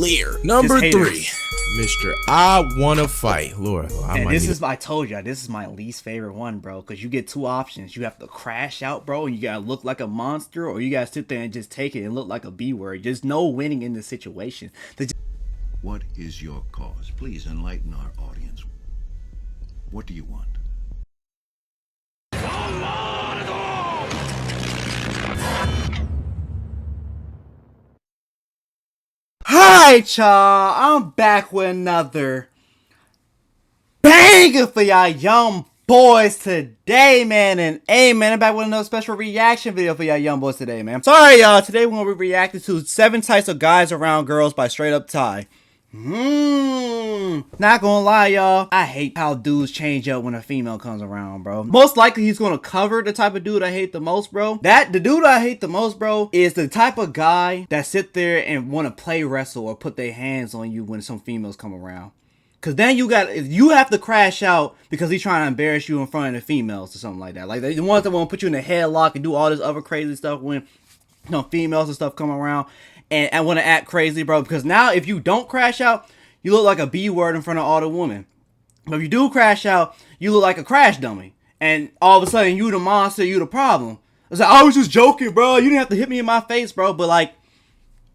clear. Number 3, Mr. I Wanna Fight. Lord, I told you, this is my least favorite one, bro, because you get 2 options. You have to crash out, bro, and you gotta look like a monster, or you gotta sit there and just take it and look like a B-word. There's no winning in this situation. What is your cause? Please enlighten our audience. What do you want? Hi, y'all. I'm back with another banger for y'all young boys today, man. And hey, man, I'm back with another special reaction video for y'all young boys today, man. Sorry, y'all. Today we're gonna be reacting to 7 Types of Guys Around Girls by Straight Up Ty. Not gonna lie, y'all, I hate how dudes change up when a female comes around, bro. Most likely he's gonna cover the type of dude I hate the most, bro. The dude I hate the most, bro, is the type of guy that sit there and want to play wrestle or put their hands on you when some females come around. Cause then you have to crash out because he's trying to embarrass you in front of the females or something like that. Like the ones that want to put you in a headlock and do all this other crazy stuff when females and stuff come around. And I want to act crazy, bro, because now if you don't crash out, you look like a B-word in front of all the women. But if you do crash out, you look like a crash dummy. And all of a sudden, you the monster, you the problem. It's like, I was just joking, bro. You didn't have to hit me in my face, bro. But, like,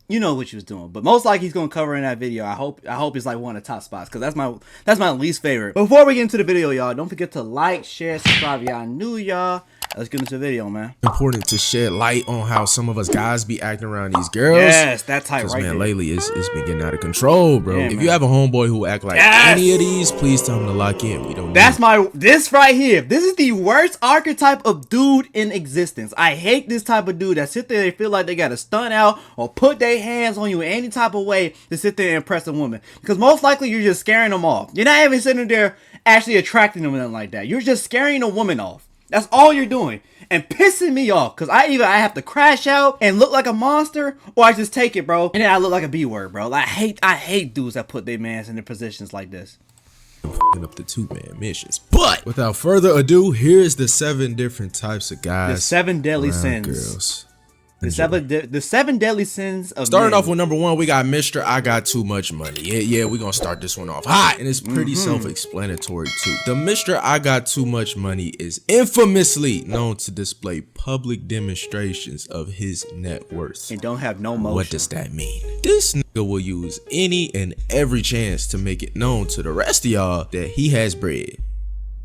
you know what you was doing. But most likely he's going to cover in that video. I hope it's, like, one of the top spots, because that's my least favorite. Before we get into the video, y'all, don't forget to like, share, subscribe if y'all new, y'all. Let's get into the video, man. Important to shed light on how some of us guys be acting around these girls. Yes, that type right man, there. Lately it's been getting out of control, bro. Yeah, if man. you have a homeboy who act like any of these, please tell him to lock in. We don't. This right here. This is the worst archetype of dude in existence. I hate this type of dude that sit there and feel like they gotta stunt out or put their hands on you in any type of way to sit there and impress a woman. Because most likely you're just scaring them off. You're not even sitting there actually attracting them or nothing like that. You're just scaring a woman off. That's all you're doing. And pissing me off. Because I have to crash out and look like a monster, or I just take it, bro. And then I look like a B-word, bro. I hate dudes that put their mans in their positions like this. Up the 2-man missions. But without further ado, here's the 7 different types of guys. The 7 deadly sins. Girls. The 7 deadly sins of Starting men. off with number 1, we got Mr. I Got Too Much Money. Yeah, we're gonna start this one off hot. And it's pretty self-explanatory too. The Mr. I Got Too Much Money is infamously known to display public demonstrations of his net worth. And don't have no motion. What does that mean? This nigga will use any and every chance to make it known to the rest of y'all that he has bread.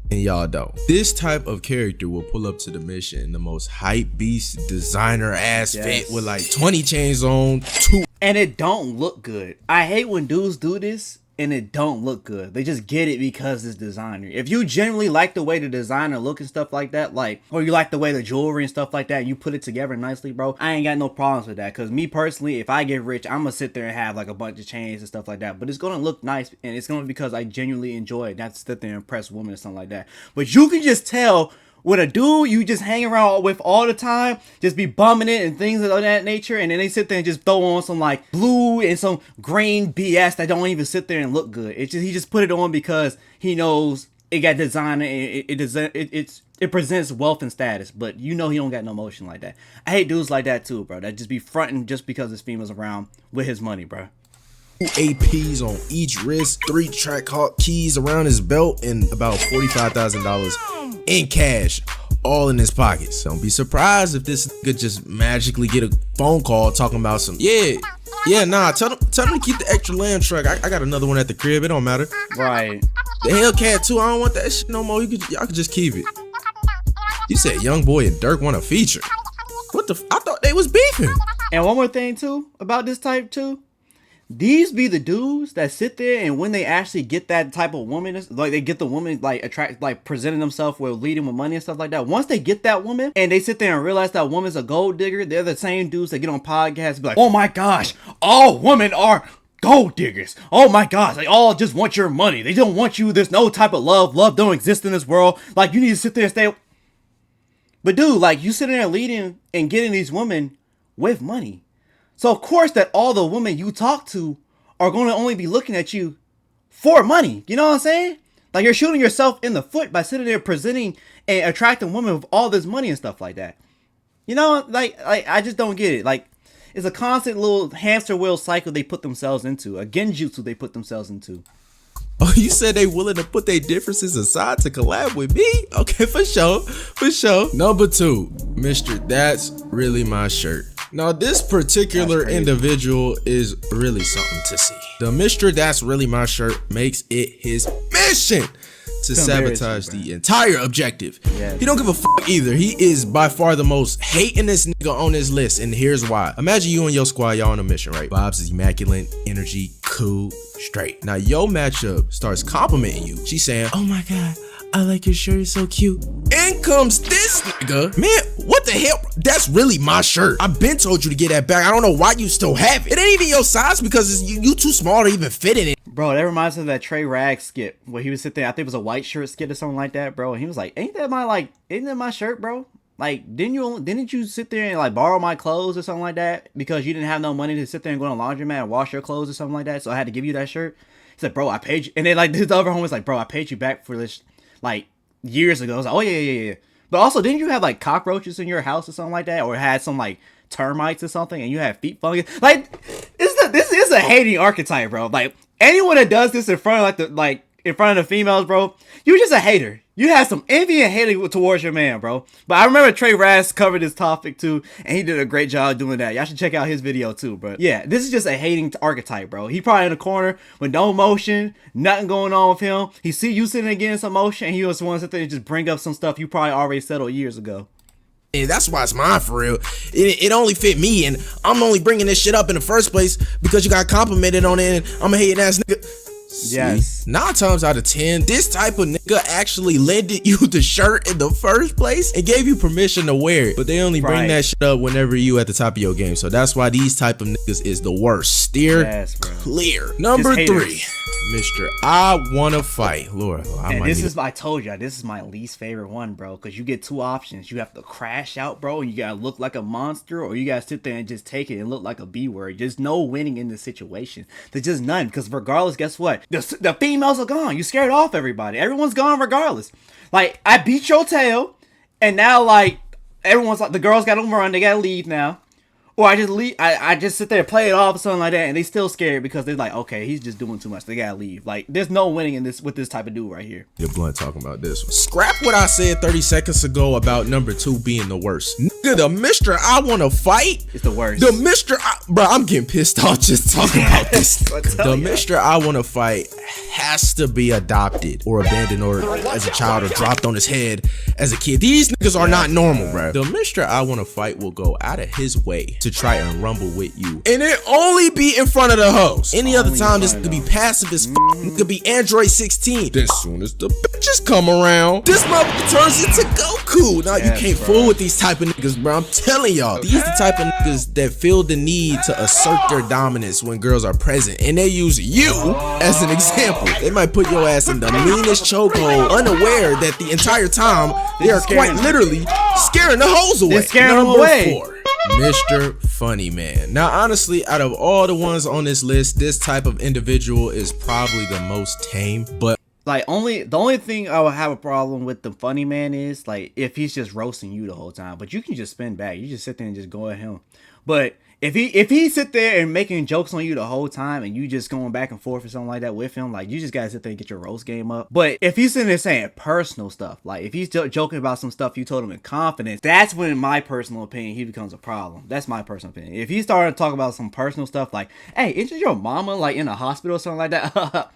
And y'all don't. This type of character will pull up to the mission in the most hype beast designer ass fit with like 20 chains on, 2. And it don't look good. I hate when dudes do this and it don't look good. They just get it because it's designer. If you generally like the way the designer look and stuff like that, like, or you like the way the jewelry and stuff like that, and you put it together nicely, bro, I ain't got no problems with that. Because me personally, if I get rich, I'm gonna sit there and have like a bunch of chains and stuff like that. But it's gonna look nice, and it's gonna be because I genuinely enjoy it, not to sit there and impress women or something like that. But you can just tell with a dude you just hang around with all the time, just be bumming it and things of that nature, and then they sit there and just throw on some like blue and some green BS that don't even sit there and look good. It's just he just put it on because he knows it got design and it presents wealth and status, but you know he don't got no motion like that. I hate dudes like that too, bro. That just be fronting just because his females around with his money, bro. 2 APs on each wrist, 3 Trackhawk keys around his belt, and about $45,000 in cash, all in his pockets. Don't be surprised if this nigga just magically get a phone call talking about some nah, tell him to keep the extra lamb truck. I got another one at the crib. It don't matter. Right. The Hellcat too. I don't want that shit no more. Y'all could just keep it. You said Young Boy and Dirk want a feature. What the? I thought they was beefing. And one more thing too about this type too. These be the dudes that sit there and when they actually get that type of woman, like they get the woman like presenting themselves with leading with money and stuff like that. Once they get that woman and they sit there and realize that woman's a gold digger, they're the same dudes that get on podcasts and be like, oh my gosh, all women are gold diggers. Oh my gosh, they all just want your money. They don't want you. There's no type of love. Love don't exist in this world. Like you need to sit there and stay. But dude, like you sitting there leading and getting these women with money. So of course that all the women you talk to are going to only be looking at you for money. You know what I'm saying? Like you're shooting yourself in the foot by sitting there presenting and attracting women with all this money and stuff like that. You know, like I just don't get it. Like It's a constant little hamster wheel cycle they put themselves into, a genjutsu they put themselves into. Oh, you said they willing to put their differences aside to collab with me? Okay, for sure, for sure. Number 2, Mr. That's Really My Shirt. Now, this particular individual is really something to see. The Mr. That's Really My Shirt makes it his mission to sabotage the entire objective. He don't give a fuck either. He is by far the most hatingest nigga on this list, and here's why. Imagine you and your squad, y'all on a mission, right? Vibes is immaculate, energy, cool, straight. Now, your matchup starts complimenting you. She's saying, oh my God, I like your shirt, it's so cute. In comes this nigga. Man, what the hell? That's really my shirt. I've been told you to get that back. I don't know why you still have it. It ain't even your size because you too small to even fit in it. Bro, that reminds me of that Trey Rag skit where he was sitting there. I think it was a white shirt skit or something like that, bro. And he was like, ain't that my shirt, bro? Like, didn't you sit there and like borrow my clothes or something like that because you didn't have no money to sit there and go to the laundromat and wash your clothes or something like that? So I had to give you that shirt. He said, bro, I paid you. And then like this other homie was like, bro, I paid you back for this like years ago. I was like, oh yeah. But also, didn't you have like cockroaches in your house or something like that, or had some like termites or something, and you had feet fungus? Like, this is a hating archetype, bro. Like anyone that does this in front of in front of the females, bro, you're just a hater. You have some envy and hate towards your man, bro. But I remember Trey Raz covered this topic too, and he did a great job doing that. Y'all should check out his video too, but yeah, this is just a hating archetype, bro. He probably in the corner with no motion, nothing going on with him. He see you sitting against some motion, and he just wants to sit there and just bring up some stuff you probably already settled years ago. And that's why it's mine for real. It only fit me, and I'm only bringing this shit up in the first place because you got complimented on it, and I'm a hating ass nigga. Yes. 9 times out of 10, this type of nigga actually lended you the shirt in the first place and gave you permission to wear it. But they only bring that shit up whenever you at the top of your game. So that's why these type of niggas is the worst. Steer clear. Number 3, Mr. I Wanna Fight. Lord, I told you, this is my least favorite one, bro. Because you get 2 options. You have to crash out, bro, and you gotta look like a monster, or you gotta sit there and just take it and look like a B word. There's no winning in this situation. There's just none. Because regardless, guess what? The females are gone. You scared off everybody. Everyone's gone regardless. Like, I beat your tail, and now, like, everyone's like, the girls gotta run, they gotta leave now. Or I just leave. I just sit there and play it off or something like that, and they still scared because they're like, okay, he's just doing too much. They gotta leave. Like, there's no winning in this with this type of dude right here. You're blunt talking about this one. Scrap what I said 30 seconds ago about number 2 being the worst. Nigga, the Mr. I Wanna Fight. It's the worst. The Mr. Bro, I'm getting pissed off just talking about this. The Mr. I Wanna Fight has to be adopted or abandoned or as a child or dropped on his head as a kid. These niggas are not normal, bro. The Mr. I Wanna Fight will go out of his way to try and rumble with you, and it only be in front of the host. Any other time, this could be passive as fuck. It could be Android 16. Then soon as the bitches come around, this motherfucker turns into Goku. Now you can't fool with these type of niggas, bro. I'm telling y'all, these the type of niggas that feel the need to assert their dominance when girls are present, and they use you as an example. They might put your ass in the meanest chokehold, unaware that the entire time they are quite literally scaring the hoes away. They're scaring them away. 4, Mr. Funny Man. Now, honestly, out of all the ones on this list, this type of individual is probably the most tame, but like, the only thing I would have a problem with the funny man is like if he's just roasting you the whole time, but you can just spin back. You just sit there and just go at him. But if he sit there and making jokes on you the whole time and you just going back and forth or something like that with him, like, you just gotta sit there and get your roast game up. But if he's sitting there saying personal stuff, like if he's joking about some stuff you told him in confidence, that's when, in my personal opinion, he becomes a problem. That's my personal opinion. If he started to talk about some personal stuff like, hey, isn't your mama like in a hospital or something like that?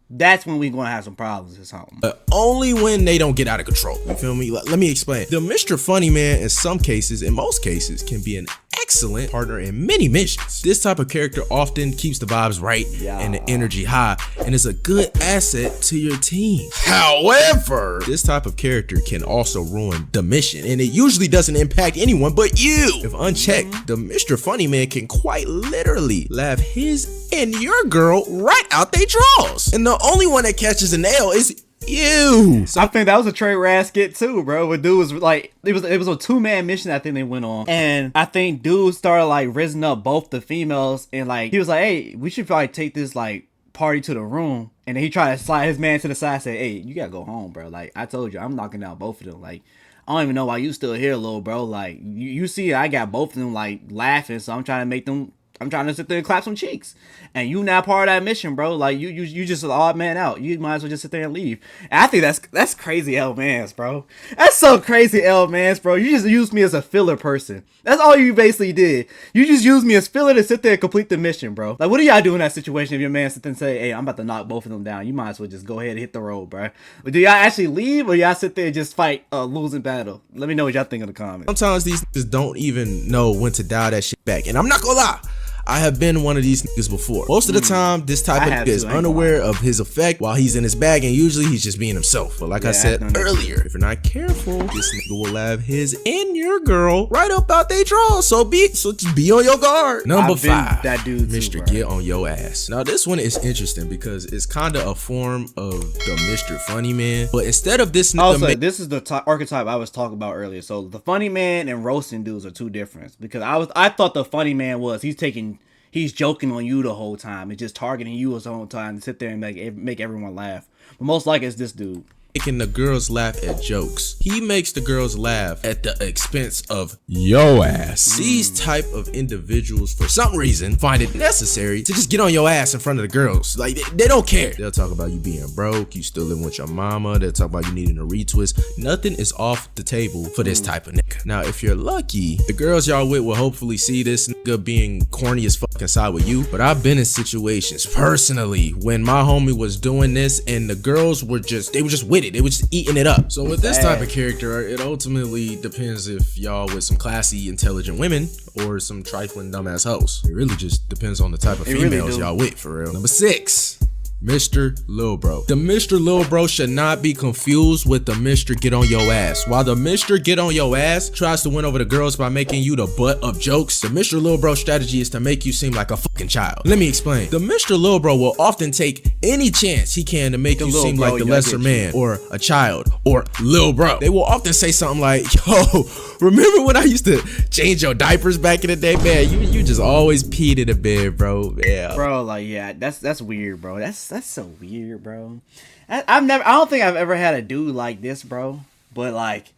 That's when we're gonna have some problems or something. Only when they don't get out of control. You feel me? Let me explain. The Mr. Funny Man, in some cases, in most cases, can be an excellent partner in many missions. This type of character often keeps the vibes right and the energy high, and is a good asset to your team. However, this type of character can also ruin the mission, and it usually doesn't impact anyone but you. If unchecked, the Mr. Funny Man can quite literally laugh his and your girl right out they draws, and the only one that catches a nail is you. So I think that was a Trey Raz skit too, bro. Where dude was like, it was a 2-man mission I think they went on, and I think dude started like raising up both the females, and like he was like, hey, we should probably take this like party to the room, and then he tried to slide his man to the side, say, hey, you gotta go home, bro. Like, I told you, I'm knocking out both of them. Like, I don't even know why you still here, little bro. Like, you see, I got both of them, like, laughing, so I'm trying to sit there and clap some cheeks. And you now part of that mission, bro. Like, you just an odd man out. You might as well just sit there and leave. And I think that's crazy L-Mans, bro. That's so crazy L-Mans, bro. You just used me as a filler person. That's all you basically did. You just used me as filler to sit there and complete the mission, bro. Like, what do y'all do in that situation if your man sit there and say, hey, I'm about to knock both of them down? You might as well just go ahead and hit the road, bro. But do y'all actually leave, or y'all sit there and just fight a losing battle? Let me know what y'all think in the comments. Sometimes these niggas don't even know when to dial that shit back. And I'm not gonna lie, I have been one of these niggas before. Most of the time, this type of nigga is unaware of his effect while he's in his bag, and usually he's just being himself. But like I said earlier, if you're not careful, this nigga will have his and your girl right up out they draw. So just be on your guard. Number 5, that dude, Mr. Get on Your Ass. Now this one is interesting because it's kind of a form of the Mr. Funny Man, but instead of this nigga, this is the archetype I was talking about earlier. So the funny man and roasting dudes are two different, because I thought the funny man was he's joking on you the whole time and just targeting you the whole time to sit there and make everyone laugh. But most likely it's this dude. Making the girls laugh at jokes. He makes the girls laugh at the expense of your ass. These type of individuals, for some reason, find it necessary to just get on your ass in front of the girls. Like, they don't care. They'll talk about you being broke, you still living with your mama. They'll talk about you needing a retwist. Nothing is off the table for this type of nigga. Now, if you're lucky, the girls y'all with will hopefully see this nigga being corny as fuck inside with you. But I've been in situations, personally, when my homie was doing this and the girls were just with it. They were just eating it up. So with this type of character, it ultimately depends if y'all with some classy, intelligent women or some trifling dumbass hoes. It really just depends on the type of females y'all with, for real. Number 6. Mr. Lil Bro. The Mr. Lil Bro should not be confused with the Mr. Get on Your Ass. While the Mr. Get on Your Ass tries to win over the girls by making you the butt of jokes, the Mr. Lil Bro strategy is to make you seem like a fucking child. Let me explain. The Mr. Lil Bro will often take any chance he can to make you seem like the lesser man or a child or Lil Bro. They will often say something like, yo, remember when I used to change your diapers back in the day? Man, you just always peed in the bed, bro. Yeah. Bro, like, yeah, that's weird, bro. That's so weird, bro. I don't think I've ever had a dude like this, bro. But like,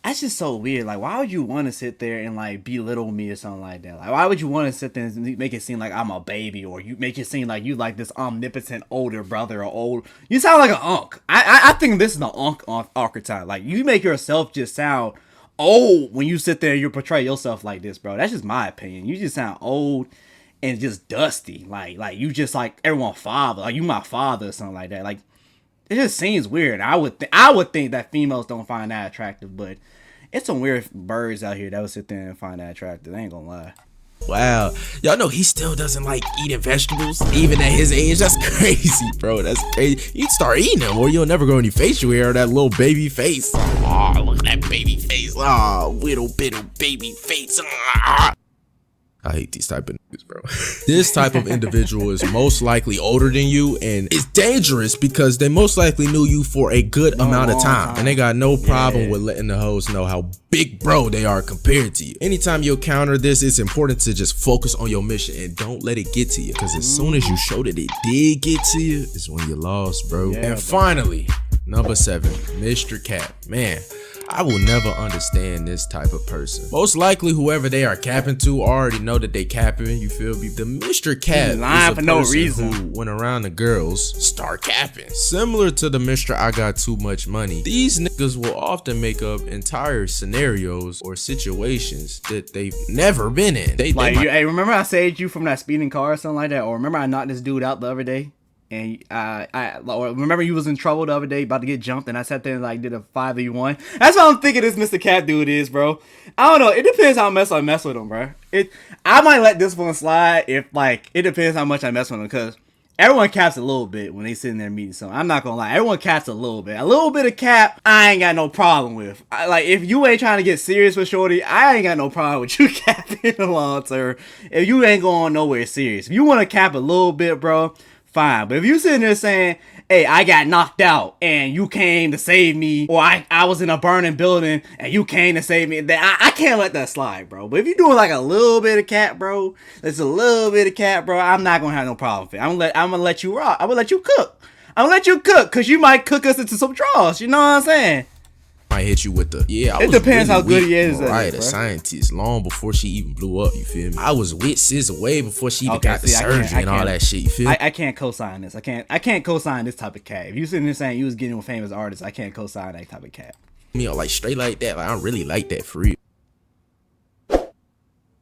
that's just so weird. Like, why would you want to sit there and like belittle me or something like that? Like, why would you want to sit there and make it seem like I'm a baby, or you make it seem like you like this omnipotent older brother or old? You sound like an unk. I think this is the unk archetype. Like, you make yourself just sound old when you sit there and you portray yourself like this, bro. That's just my opinion. You just sound old and just dusty, like you just like everyone's father, like you my father or something like that. Like, it just seems weird. I would think that females don't find that attractive, but it's some weird birds out here that would sit there and find that attractive. I ain't gonna lie. Wow, y'all know he still doesn't like eating vegetables even at his age. That's crazy, bro. That's crazy. You start eating them or you'll never grow any facial hair or that little baby face. Oh, look at that baby face. Oh, little baby face. I hate these type of niggas, bro. This type of individual is most likely older than you, and it's dangerous because they most likely knew you for a good amount of time, and they got no problem with letting the hoes know how big bro they are compared to you. Anytime you encounter this, it's important to just focus on your mission and don't let it get to you, because as soon as you show that it did get to you, is when you lost, bro. And finally, number 7, Mr. Cap. Man, I will never understand this type of person. Most likely whoever they are capping to already know that they capping, you feel me? The Mr. Cap is a person who went around the girls start capping. Similar to the Mr. I got too much money, these niggas will often make up entire scenarios or situations that they've never been in. Hey, remember I saved you from that speeding car or something like that? Or remember I knocked this dude out the other day? And or remember you was in trouble the other day about to get jumped, and I sat there and like did a 5v1. That's what I'm thinking this Mr. Cat dude is, bro. I don't know. It depends how much I mess with him, bro. I might let this one slide if like it depends how much I mess with him, because everyone caps a little bit when they sitting there meeting someone. I'm not gonna lie, everyone caps a little bit. A little bit of cap, I ain't got no problem with. Like, if you ain't trying to get serious with shorty, I ain't got no problem with you capping in the long term. If you ain't going nowhere serious, if you want to cap a little bit, bro, fine. But if you sitting there saying, hey, I got knocked out and you came to save me, or I was in a burning building and you came to save me, then I can't let that slide, bro. But if you're doing like a little bit of cap, bro, it's a little bit of cap, bro, I'm not gonna have no problem with it. I'm gonna let you rock. I'm gonna let you cook. I'm gonna let you cook, because you might cook us into some draws. You know what I'm saying? might hit you with the I It was depends really how good with he is at it, Mariah, bro. the scientist, long before she even blew up. You feel me? I was with SZA way before she even got the see, I can't- surgery and all that shit. You feel me? I can't co-sign this. I can't co-sign this type of cat. If you sitting there saying you was getting with famous artists, I can't co-sign that type of cat. Me like straight like that. Like I really like that for real.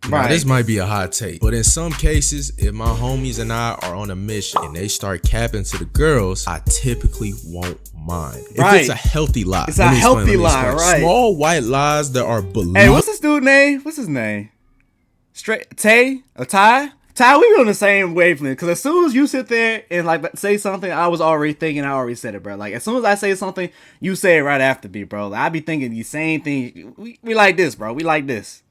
Now, Right. this might be a hot take, but in some cases, if my homies and I are on a mission and they start capping to the girls, I typically won't mind. Right. If it's a healthy lie. It's Let a me explain, healthy let me lie, explain. right. Small white lies that are believed. Hey, what's this dude's name? What's his name? Straight Tay or Ty? Ty, we be on the same wavelength. Because as soon as you sit there and like say something, I was already thinking. I already said it, bro. Like as soon as I say something, you say it right after me, bro. Like, I be thinking the same thing. We like this, bro. We like this.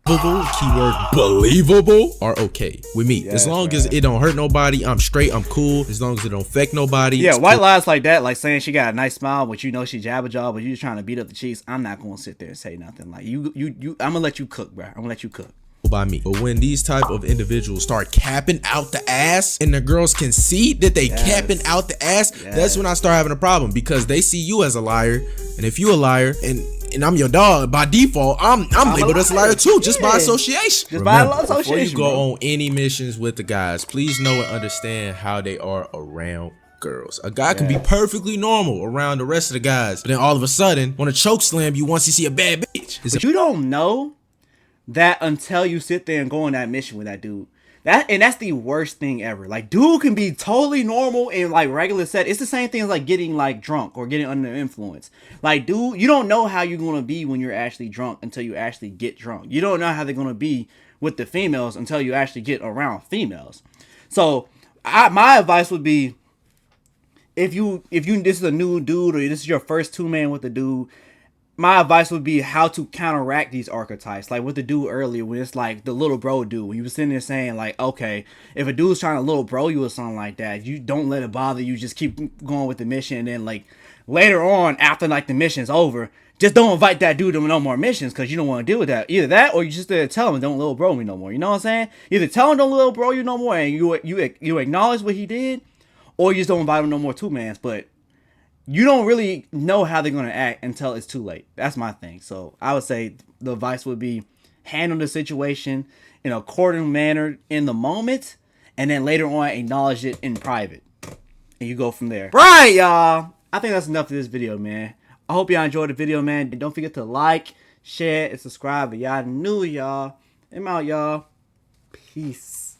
Keyword believable are okay with me. As long as right. it don't hurt nobody, I'm straight, I'm cool. As long as it don't affect nobody. Yeah, it's white cool lies like that, like saying she got a nice smile, but you know she jabba jaw, but you just trying to beat up the cheeks. I'm not gonna sit there and say nothing. Like you. I'm gonna let you cook, bro. I'm gonna let you cook. by me. But when these type of individuals start capping out the ass and the girls can see that they capping out the ass, that's when I start having a problem, because they see you as a liar. And if you a liar and I'm your dog, by default, I'm labeled as a liar too, just by association. Just by Remember, association, before you go bro. on any missions with the guys, please know and understand how they are around girls. A guy can be perfectly normal around the rest of the guys, but then all of a sudden, want to choke slam you once you see a bad bitch. But you don't know that until you sit there and go on that mission with that dude. That's the worst thing ever. Like, dude can be totally normal in like regular set. It's the same thing as like getting like drunk or getting under influence. Like, dude, you don't know how you're gonna be when you're actually drunk until you actually get drunk. You don't know how they're gonna be with the females until you actually get around females. So, my advice would be, if you this is a new dude or this is your first 2-man with a dude, my advice would be how to counteract these archetypes. Like with the dude earlier, when it's like the little bro dude, when you were sitting there saying like, okay, if a dude's trying to little bro you or something like that, you don't let it bother you. Just keep going with the mission, and then like later on, after like the mission's over, just don't invite that dude to no more missions because you don't want to deal with that. Either that, or you just tell him don't little bro me no more. You know what I'm saying? Either tell him don't little bro you no more, and you acknowledge what he did, or you just don't invite him no more 2-mans. But you don't really know how they're going to act until it's too late. That's my thing. So I would say the advice would be handle the situation in a according manner in the moment, and then later on acknowledge it in private. And you go from there. Right, y'all. I think that's enough of this video, man. I hope y'all enjoyed the video, man. Don't forget to like, share, and subscribe if y'all new, y'all. I'm out, y'all. Peace.